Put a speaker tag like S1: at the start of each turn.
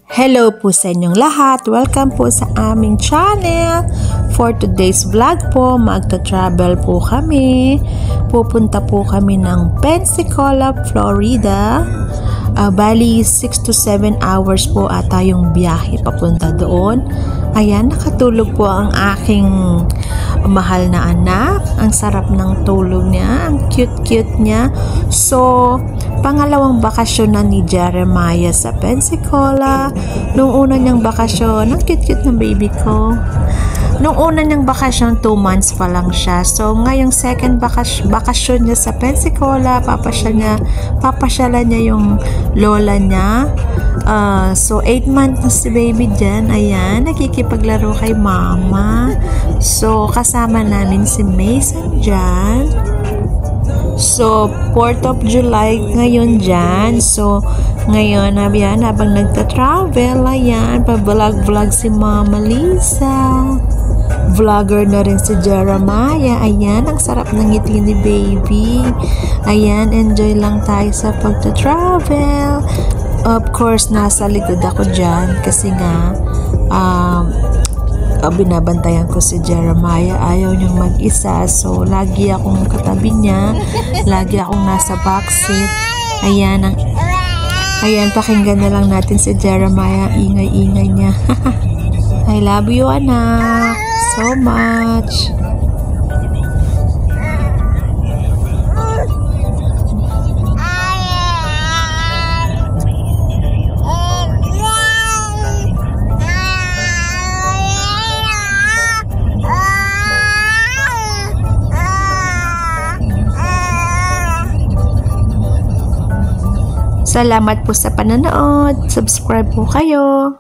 S1: Hello po sa inyong lahat. Welcome po sa aming channel. For today's vlog po, magta-travel po kami. Pupunta po kami ng Pensacola, Florida. Bali, 6 to 7 hours po ata yung biyahe papunta doon. Ayan, nakatulog po ang aking mahal na anak. Ang sarap ng tulog niya. Ang cute-cute niya. So, pangalawang bakasyon na ni Jeremiah sa Pensacola. Nung una niyang bakasyon, ang cute-cute ng baby ko. Nung una niyang bakasyon, 2 months pa lang siya. So, ngayong second bakasyon niya sa Pensacola, papasyalan niya yung lola niya. So, 8 months na si baby dyan. Ayan, nakikipaglaro kay mama. So, kasama namin si Mason dyan. So, 4th of July ngayon dyan. So, ngayon, ayan, habang nagta-travel, ayan, pa-vlog-vlog si Mama Lisa. Vlogger na rin si Jeremiah. Ayan, ang sarap ng ngiti ni baby. Ayan, enjoy lang tayo sa pagta-travel. Of course, nasa likod ako dyan kasi nga, binabantayan ko si Jeremiah. Ayaw niyang mag-isa. So, lagi akong katabi niya. Lagi akong nasa backseat. Ayan, ayan, pakinggan na lang natin si Jeremiah. Ingay-ingay niya. I love you, anak. So much. Salamat po sa panonood. Subscribe po kayo.